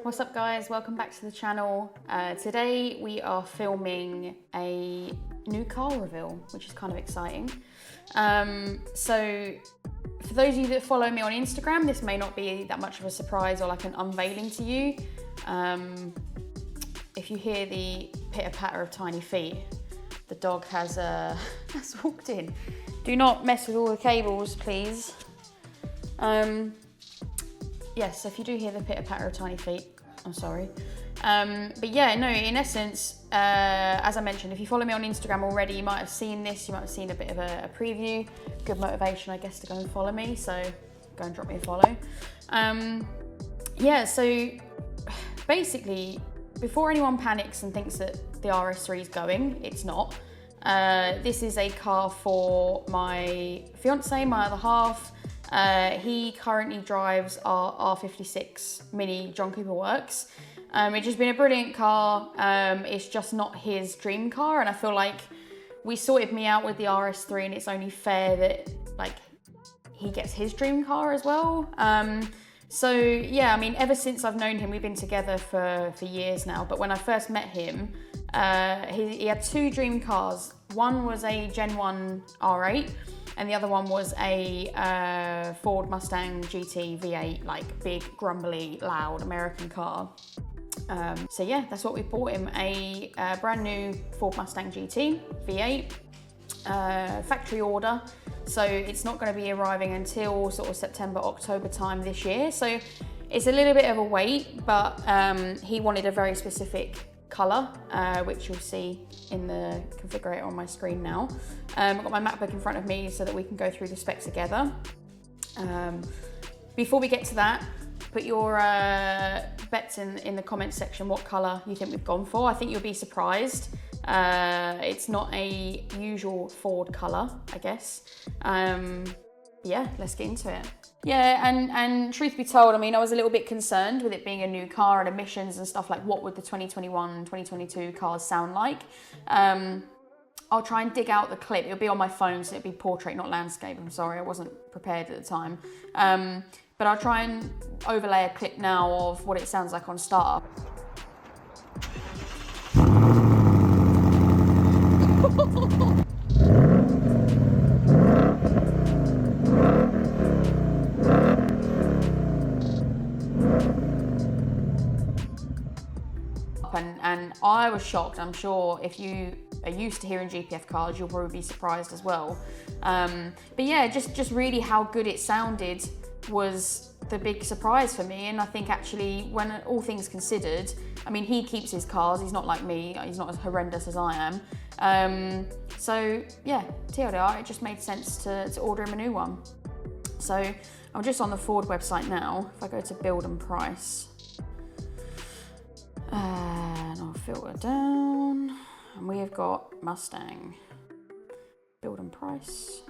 What's up guys, welcome back to the channel. Today we are filming a new car reveal, which is kind of exciting. So for those of you that follow me on Instagram, this may not be that much of a surprise or like an unveiling to you. If you hear the pitter patter of tiny feet, the dog has walked in. Do not mess with all the cables, please. Yes, if you do hear the pitter patter of tiny feet, I'm sorry. But yeah, no, in essence, as I mentioned, if you follow me on Instagram already, you might have seen this, you might have seen a bit of a preview. Good motivation, I guess, to go and follow me, so go and drop me a follow. Yeah, so basically, before anyone panics and thinks that the RS3 is going, it's not. This is a car for my fiance, my other half. He currently drives our R56 Mini John Cooper Works. It's just been a brilliant car. It's just not his dream car, and I feel like we sorted me out with the RS3, and it's only fair that like he gets his dream car as well. So yeah, I mean, ever since I've known him, we've been together for years now. But when I first met him, he had two dream cars. One was a Gen 1 R8, and the other one was a Ford Mustang GT V8, like big, grumbly, loud American car. So yeah, that's what we bought him, a brand new Ford Mustang GT V8, factory order. So it's not going to be arriving until sort of September, October time this year. So it's a little bit of a wait, but he wanted a very specific colour, which you'll see in the configurator on my screen now. I've got my MacBook in front of me so that we can go through the specs together. Before we get to that, put your bets in the comments section what colour you think we've gone for. I think you'll be surprised. It's not a usual Ford colour, I guess. Yeah, let's get into it. Yeah, and truth be told, I mean, I was a little bit concerned with it being a new car and emissions and stuff, like what would the 2021, 2022 cars sound like? I'll try and dig out the clip. It'll be on my phone, so it'll be portrait, not landscape. I'm sorry, I wasn't prepared at the time. But I'll try and overlay a clip now of what it sounds like on startup. And I was shocked. I'm sure if you are used to hearing GPF cars, you'll probably be surprised as well. But yeah, just really how good it sounded was the big surprise for me. And I think actually, when all things considered, I mean, he keeps his cars. He's not like me. He's not as horrendous as I am. So yeah, TLDR, it just made sense to order him a new one. So I'm just on the Ford website now. If I go to build and price, and I'll filter down, and we have got Mustang, build and price.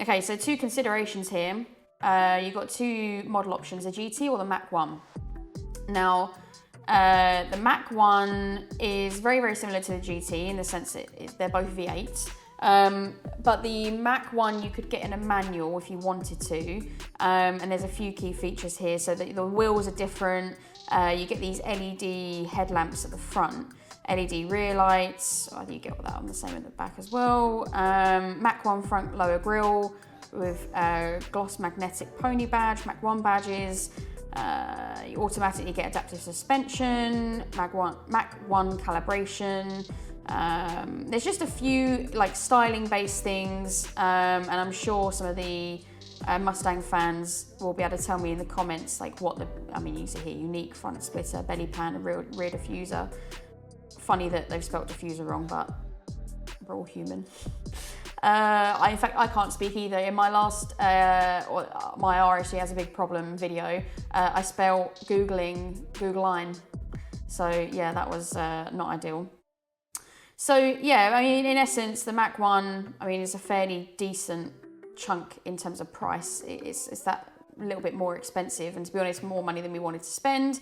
Okay, so two considerations here. You've got two model options, the GT or the Mach 1. Now, the Mach 1 is very, very similar to the GT in the sense that they're both V8s. But the Mach 1 you could get in a manual if you wanted to, and there's a few key features here. So the wheels are different. You get these LED headlamps at the front, LED rear lights. I think you get that on the same at the back as well. Mach 1 front lower grille with gloss magnetic pony badge, Mach 1 badges. You automatically get adaptive suspension, Mach 1 calibration. There's just a few like styling based things, and I'm sure some of the Mustang fans will be able to tell me in the comments like what you see here, unique front splitter, belly pan, and rear diffuser. Funny that they've spelt diffuser wrong, but we're all human. In fact, I can't speak either. In my last, my RSG has a big problem video, I spelled Googleine. So yeah, that was not ideal. So yeah, I mean, in essence, the Mach 1, I mean, is a fairly decent chunk in terms of price. It's that little bit more expensive, and to be honest, more money than we wanted to spend.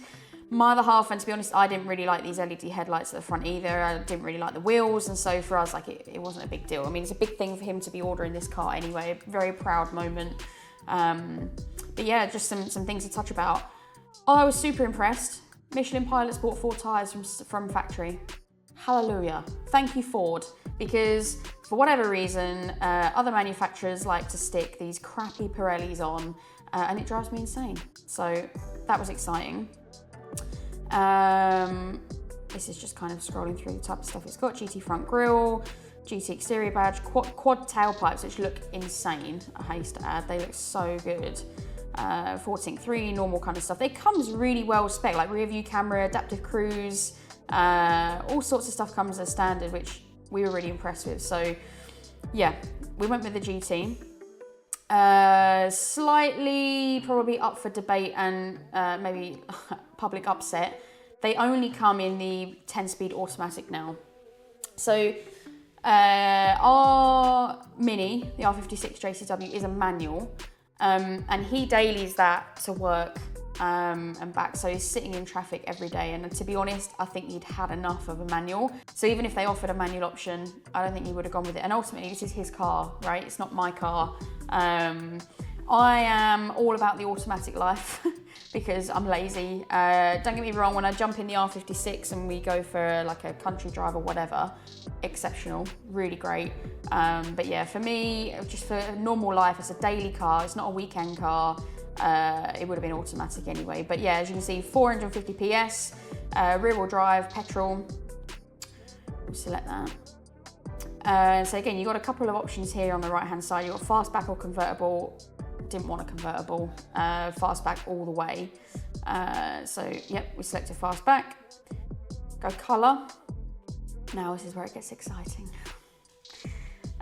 My other half, and to be honest, I didn't really like these LED headlights at the front either. I didn't really like the wheels, and so for us, like it wasn't a big deal. I mean, it's a big thing for him to be ordering this car anyway. Very proud moment. But yeah, just some things to touch about. I was super impressed. Michelin pilots bought 4 tyres from factory. Hallelujah. Thank you, Ford, because for whatever reason, other manufacturers like to stick these crappy Pirellis on, and it drives me insane. So that was exciting. This is just kind of scrolling through the type of stuff it's got. GT front grille, GT exterior badge, quad tailpipes, which look insane, I haste to add. They look so good. 14.3, normal kind of stuff. It comes really well spec, like rear view camera, adaptive cruise, all sorts of stuff comes as standard, which we were really impressed with. So yeah, we went with the GT. Slightly probably up for debate and maybe public upset. They only come in the 10-speed automatic now. So our Mini, the R56 JCW, is a manual. And he dailies that to work and back, so he's sitting in traffic every day, and to be honest, I think he'd had enough of a manual. So even if they offered a manual option, I don't think he would have gone with it. And ultimately, this is his car, right? It's not my car. I am all about the automatic life because I'm lazy. Don't get me wrong, when I jump in the R56 and we go for like a country drive or whatever, exceptional, really great. But yeah, for me, just for normal life, it's a daily car, it's not a weekend car. It would have been automatic anyway. But yeah, as you can see, 450 PS, rear wheel drive, petrol. We'll select that. So again, you've got a couple of options here on the right hand side. You've got fastback or convertible. Didn't want a convertible. Fastback all the way. So yep, we selected fastback. Go colour. Now this is where it gets exciting.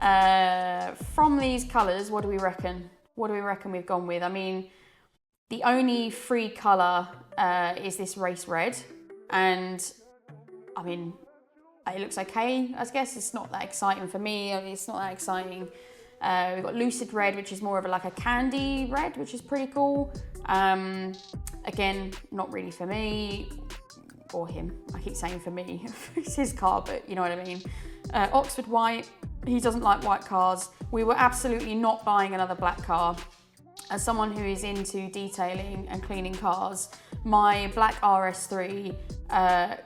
From these colours, what do we reckon? What do we reckon we've gone with? I mean, the only free colour is this race red, and I mean, it looks okay. I guess it's not that exciting for me. I mean, it's not that exciting. We've got Lucid Red, which is more of like a candy red, which is pretty cool. Again, not really for me, or him. I keep saying for me. It's his car, but you know what I mean. Oxford White. He doesn't like white cars. We were absolutely not buying another black car. As someone who is into detailing and cleaning cars, my black RS3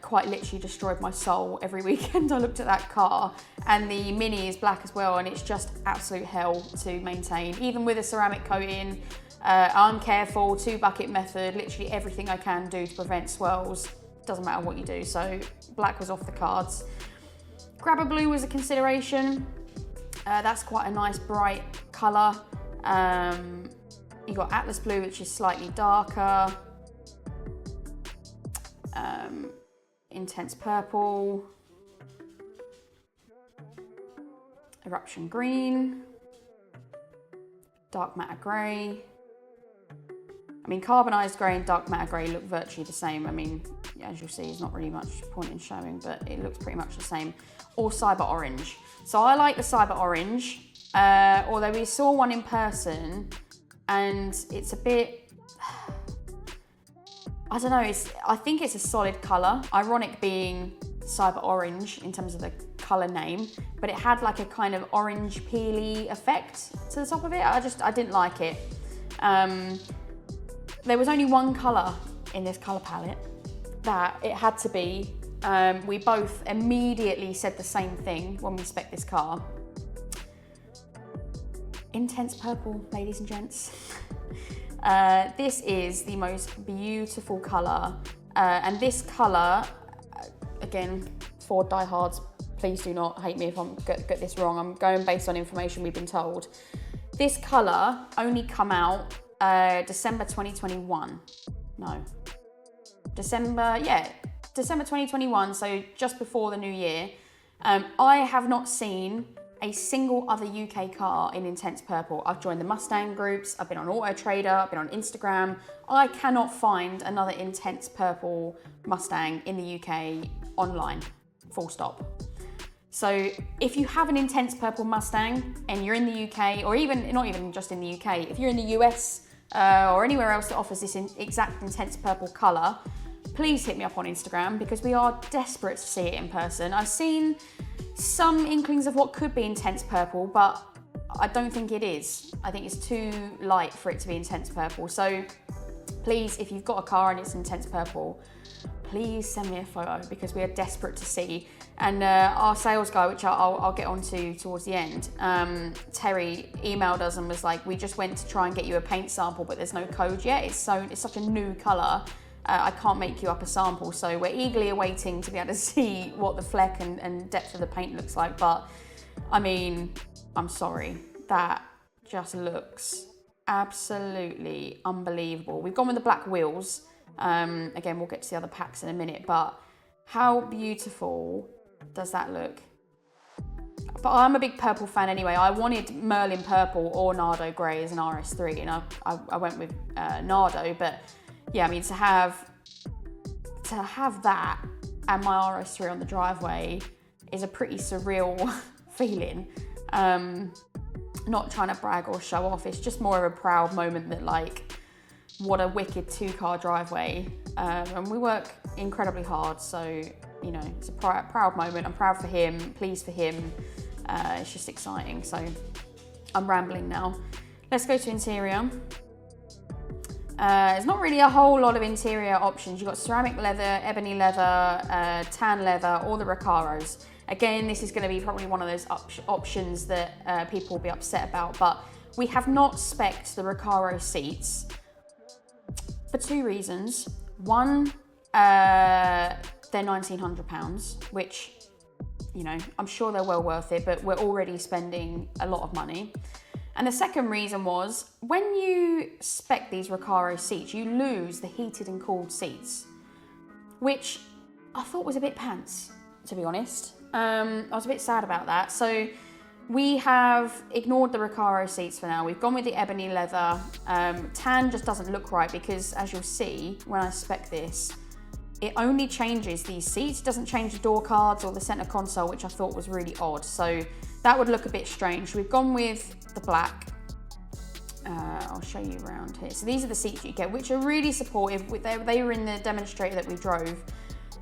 quite literally destroyed my soul every weekend I looked at that car. And the Mini is black as well, and it's just absolute hell to maintain. Even with a ceramic coating, I'm careful, 2-bucket method, literally everything I can do to prevent swirls. Doesn't matter what you do, so black was off the cards. Grabber blue was a consideration. That's quite a nice bright colour. You got Atlas blue, which is slightly darker. Intense purple. Eruption green. Dark matter grey. I mean, carbonised grey and dark matter grey look virtually the same. I mean, as you'll see, there's not really much point in showing, but it looks pretty much the same. Or cyber orange. So I like the cyber orange, although we saw one in person, and it's a bit, I don't know, I think it's a solid colour. Ironic being cyber orange in terms of the colour name, but it had like a kind of orange peely effect to the top of it. I didn't like it. There was only one colour in this colour palette that it had to be. We both immediately said the same thing when we spec'd this car. Intense purple, ladies and gents. This is the most beautiful colour. And this colour, again, for diehards, please do not hate me if I'm get this wrong. I'm going based on information we've been told. This colour only come out December 2021. No. December 2021, so just before the new year. I have not seen a single other UK car in intense purple. I've joined the Mustang groups, I've been on Auto Trader, I've been on Instagram. I cannot find another intense purple Mustang in the UK online, full stop. So if you have an intense purple Mustang and you're in the UK, or even not even just in the UK, if you're in the US or anywhere else that offers this exact intense purple colour, please hit me up on Instagram because we are desperate to see it in person. I've seen some inklings of what could be intense purple, but I don't think it is. I think it's too light for it to be intense purple. So please, if you've got a car and it's intense purple, please send me a photo because we are desperate to see. And our sales guy, which I'll get onto towards the end, Terry emailed us and was like, we just went to try and get you a paint sample, but there's no code yet. It's such a new colour. I can't make you up a sample. So we're eagerly awaiting to be able to see what the fleck and depth of the paint looks like. But I mean, I'm sorry, that just looks absolutely unbelievable. We've gone with the black wheels. Again, we'll get to the other packs in a minute, but how beautiful does that look? But I'm a big purple fan anyway. I wanted Merlin purple or Nardo grey as an RS3, and I went with Nardo. But yeah, I mean, to have that and my RS3 on the driveway is a pretty surreal feeling. Not trying to brag or show off. It's just more of a proud moment that, like, what a wicked 2-car driveway. And we work incredibly hard, so, you know, it's a proud moment. I'm proud for him, pleased for him. It's just exciting. So I'm rambling now. Let's go to interior. There's not really a whole lot of interior options. You've got ceramic leather, ebony leather, tan leather, or the Recaros. Again, this is going to be probably one of those options that people will be upset about, but we have not spec'd the Recaro seats for 2 reasons. One, they're £1,900, which, you know, I'm sure they're well worth it, but we're already spending a lot of money. And the second reason was, when you spec these Recaro seats, you lose the heated and cooled seats, which I thought was a bit pants, to be honest. I was a bit sad about that. So we have ignored the Recaro seats for now. We've gone with the ebony leather. Tan just doesn't look right because, as you'll see when I spec this, it only changes these seats. It doesn't change the door cards or the center console, which I thought was really odd. So that would look a bit strange. We've gone with the black. I'll show you around here. So these are the seats you get, which are really supportive. They were in the demonstrator that we drove.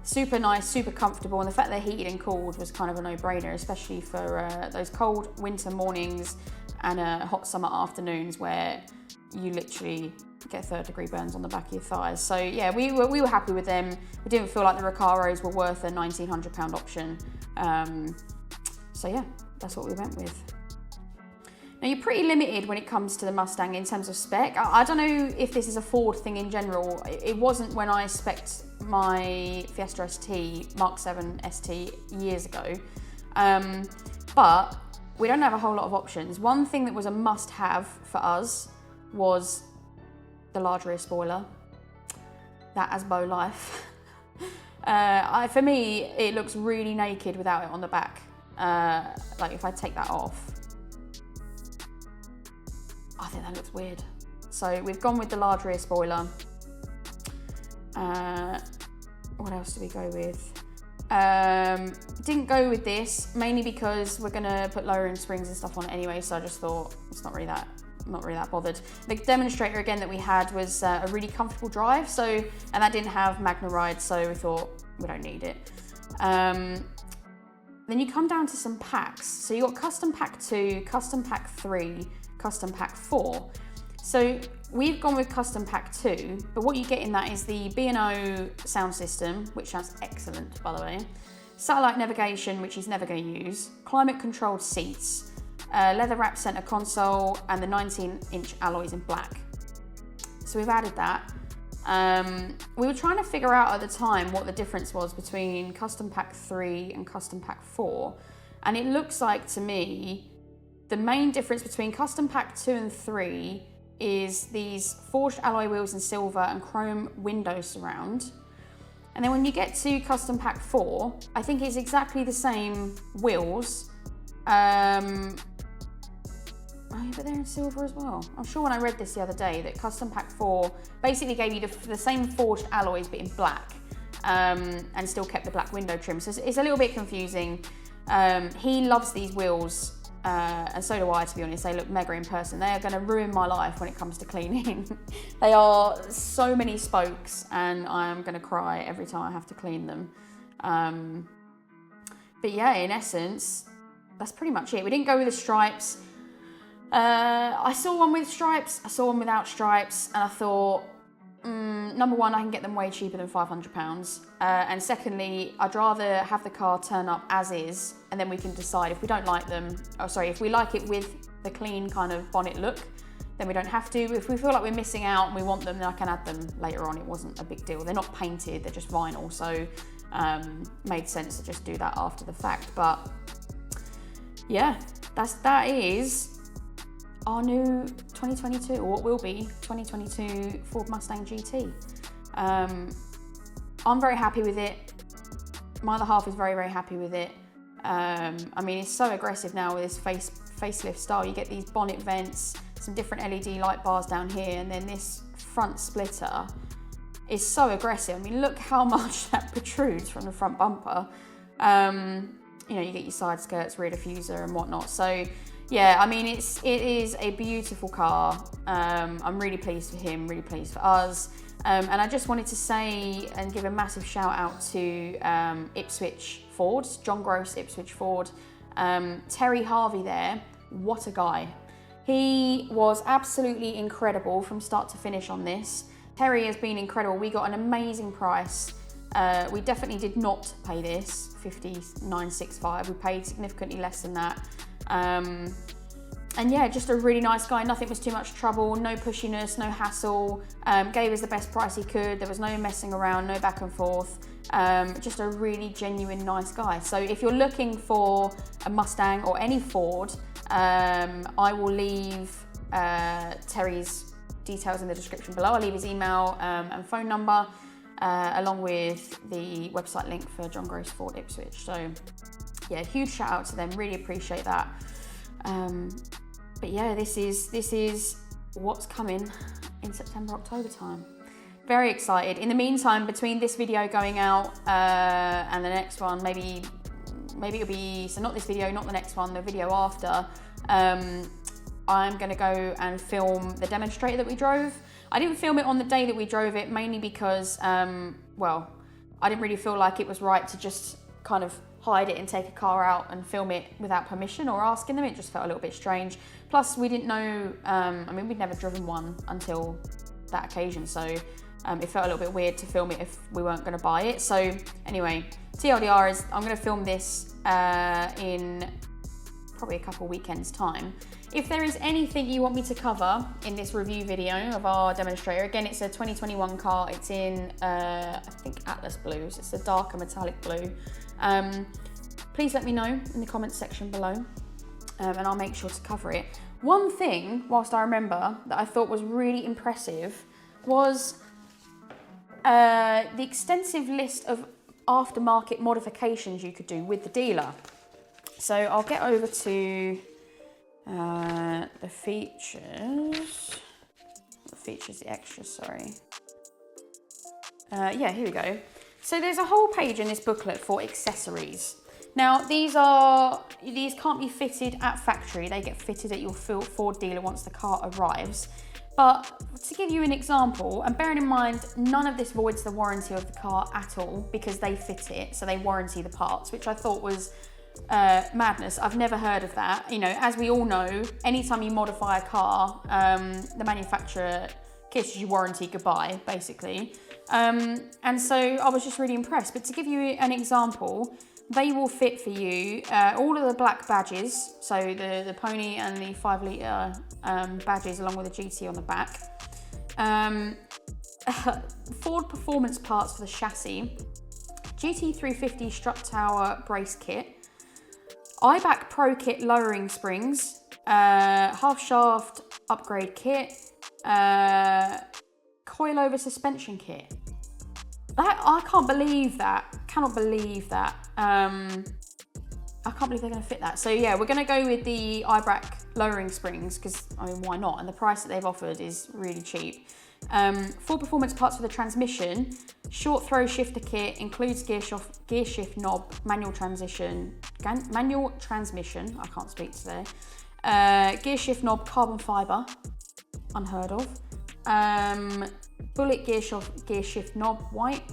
Super nice, super comfortable, and the fact they're heated and cooled was kind of a no-brainer, especially for those cold winter mornings and hot summer afternoons where you literally get 3rd-degree burns on the back of your thighs. So yeah, we were happy with them. We didn't feel like the Recaros were worth a £1,900 option. So yeah, that's what we went with. Now, you're pretty limited when it comes to the Mustang in terms of spec. I don't know if this is a Ford thing in general. It wasn't when I spec'd my Fiesta ST, Mark 7 ST years ago. But we don't have a whole lot of options. One thing that was a must-have for us was the large rear spoiler. That as bow life. For me, it looks really naked without it on the back. Like if I take that off, I think that looks weird. So we've gone with the large rear spoiler. What else do we go with? Didn't go with this, mainly because we're gonna put lowering springs and stuff on it anyway, so I just thought it's not really that bothered. The demonstrator again that we had was a really comfortable drive, and that didn't have Magna Ride, so we thought we don't need it. Then you come down to some packs. So you got Custom Pack 2, Custom Pack 3, Custom Pack 4. So we've gone with Custom Pack 2, but what you get in that is the B&O sound system, which sounds excellent, by the way, satellite navigation, which he's never going to use, climate controlled seats, leather wrapped center console, and the 19-inch alloys in black. So we've added that. We were trying to figure out at the time what the difference was between Custom Pack 3 and Custom Pack 4, and it looks like to me the main difference between Custom Pack 2 and 3 is these forged alloy wheels in silver and chrome window surround. And then when you get to Custom Pack 4, I think it's exactly the same wheels. Oh yeah, but they're in silver as well. I'm sure when I read this the other day that Custom Pack 4 basically gave you the same forged alloys but in black, and still kept the black window trim. So it's a little bit confusing. He loves these wheels and so do I, to be honest. They look mega in person. They are going to ruin my life when it comes to cleaning. They are so many spokes, and I am going to cry every time I have to clean them. But yeah, in essence, that's pretty much it. We didn't go with the stripes. I saw one with stripes, I saw one without stripes, and I thought, number one, I can get them way cheaper than £500. And secondly, I'd rather have the car turn up as is, and then we can decide if we don't like them, if we like it with the clean kind of bonnet look, then we don't have to. If we feel like we're missing out and we want them, then I can add them later on. It wasn't a big deal. They're not painted, they're just vinyl, so made sense to just do that after the fact. But yeah, that is our new 2022, or what will be 2022 Ford Mustang GT. I'm very happy with it. My other half is very, very happy with it. I mean, it's so aggressive now with this facelift style. You get these bonnet vents, some different LED light bars down here, and then this front splitter is so aggressive. I mean, look how much that protrudes from the front bumper. You know, you get your side skirts, rear diffuser and whatnot. So yeah, I mean, it is a beautiful car. I'm really pleased for him, really pleased for us. And I just wanted to say and give a massive shout out to Ipswich Ford, John Gross Ipswich Ford. Terry Harvey there, what a guy. He was absolutely incredible from start to finish on this. Terry has been incredible. We got an amazing price. We definitely did not pay this, $59.65. We paid significantly less than that. And yeah, just a really nice guy. Nothing was too much trouble, no pushiness, no hassle. Gave us the best price he could. There was no messing around, no back and forth. Just a really genuine, nice guy. So if you're looking for a Mustang or any Ford, I will leave Terry's details in the description below. I'll leave his email and phone number, along with the website link for John Gross Ford Ipswich. So yeah, huge shout out to them, really appreciate that. But yeah, this is what's coming in September, October time. Very excited. In the meantime, between this video going out and the next one, maybe it'll be, so not this video, not the next one, the video after, I'm gonna go and film the demonstrator that we drove. I didn't film it on the day that we drove it, mainly because, well, I didn't really feel like it was right to just kind of hide it and take a car out and film it without permission or asking them. It just felt a little bit strange. Plus, we didn't know, I mean, we'd never driven one until that occasion, so it felt a little bit weird to film it if we weren't gonna buy it. So anyway, TLDR is I'm gonna film this in probably a couple weekends time. If there is anything you want me to cover in this review video of our demonstrator, again, it's a 2021 car. It's in, I think, Atlas blue, so it's a darker metallic blue. Please let me know in the comments section below, and I'll make sure to cover it. One thing, whilst I remember, that I thought was really impressive was the extensive list of aftermarket modifications you could do with the dealer. So I'll get over to the features, the extras, sorry. Yeah, here we go. So there's a whole page in this booklet for accessories. Now, these can't be fitted at factory. They get fitted at your Ford dealer once the car arrives. But to give you an example, and bearing in mind, none of this voids the warranty of the car at all because they fit it, so they warranty the parts, which I thought was madness. I've never heard of that. You know, as we all know, anytime you modify a car, the manufacturer kisses your warranty goodbye, basically. And so I was just really impressed. But to give you an example, they will fit for you all of the black badges, so the Pony and the 5 litre badges along with the GT on the back. Ford performance parts for the chassis, GT350 strut tower brace kit, iBack Pro kit lowering springs, half shaft upgrade kit, coilover suspension kit. I can't believe that. Cannot believe that. I can't believe they're going to fit that. So yeah, we're going to go with the iBack lowering springs because, I mean, why not? And the price that they've offered is really cheap. Full performance parts for the transmission. Short throw shifter kit, includes gear shift knob, manual transmission, I can't speak today. Gear shift knob, carbon fibre, unheard of. Bullet gear shift knob, white.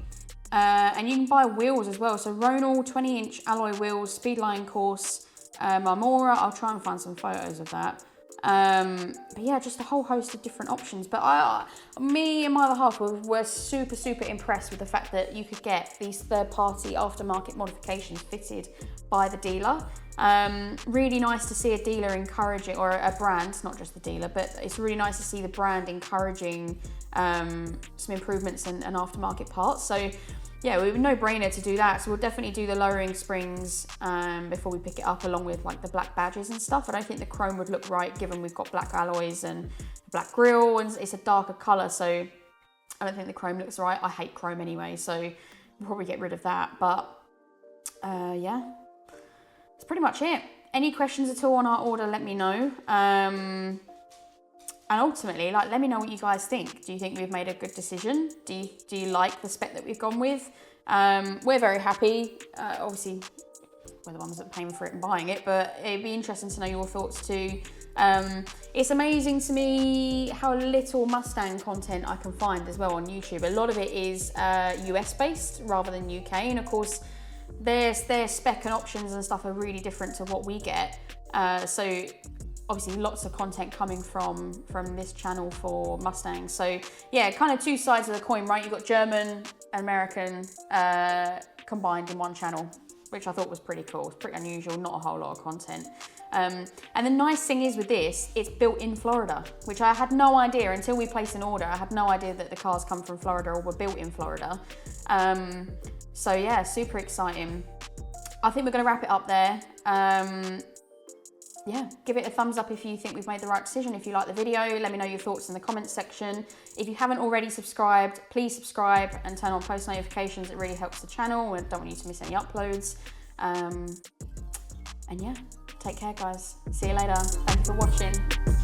And you can buy wheels as well. So Ronal 20-inch alloy wheels, Speedline course, Marmora. I'll try and find some photos of that. But yeah, just a whole host of different options. But me and my other half were super, super impressed with the fact that you could get these third-party aftermarket modifications fitted by the dealer. Really nice to see a dealer encouraging, or a brand, not just the dealer, but it's really nice to see the brand encouraging some improvements and aftermarket parts. So yeah, it was a no-brainer to do that. So we'll definitely do the lowering springs before we pick it up, along with like the black badges and stuff. I don't think the chrome would look right, given we've got black alloys and black grille, and it's a darker colour, so I don't think the chrome looks right. I hate chrome anyway, so we'll probably get rid of that. But yeah, that's pretty much it. Any questions at all on our order, let me know. And ultimately, like, let me know what you guys think. Do you think we've made a good decision? Do you like the spec that we've gone with? We're very happy. Obviously, we're the ones that are paying for it and buying it, but it'd be interesting to know your thoughts too. It's amazing to me how little Mustang content I can find as well on YouTube. A lot of it is US based rather than UK, and of course, their spec and options and stuff are really different to what we get. So obviously lots of content coming from this channel for Mustangs. So yeah, kind of two sides of the coin, right? You've got German and American combined in one channel, which I thought was pretty cool. It's pretty unusual, not a whole lot of content. And the nice thing is with this, it's built in Florida, which I had no idea until we placed an order. I had no idea that the cars come from Florida or were built in Florida. So yeah, super exciting. I think we're gonna wrap it up there. Yeah, give it a thumbs up if you think we've made the right decision. If you like the video, let me know your thoughts in the comments section. If you haven't already subscribed, please subscribe and turn on post notifications. It really helps the channel. I don't want you to miss any uploads. And yeah, take care, guys. See you later. Thank you for watching.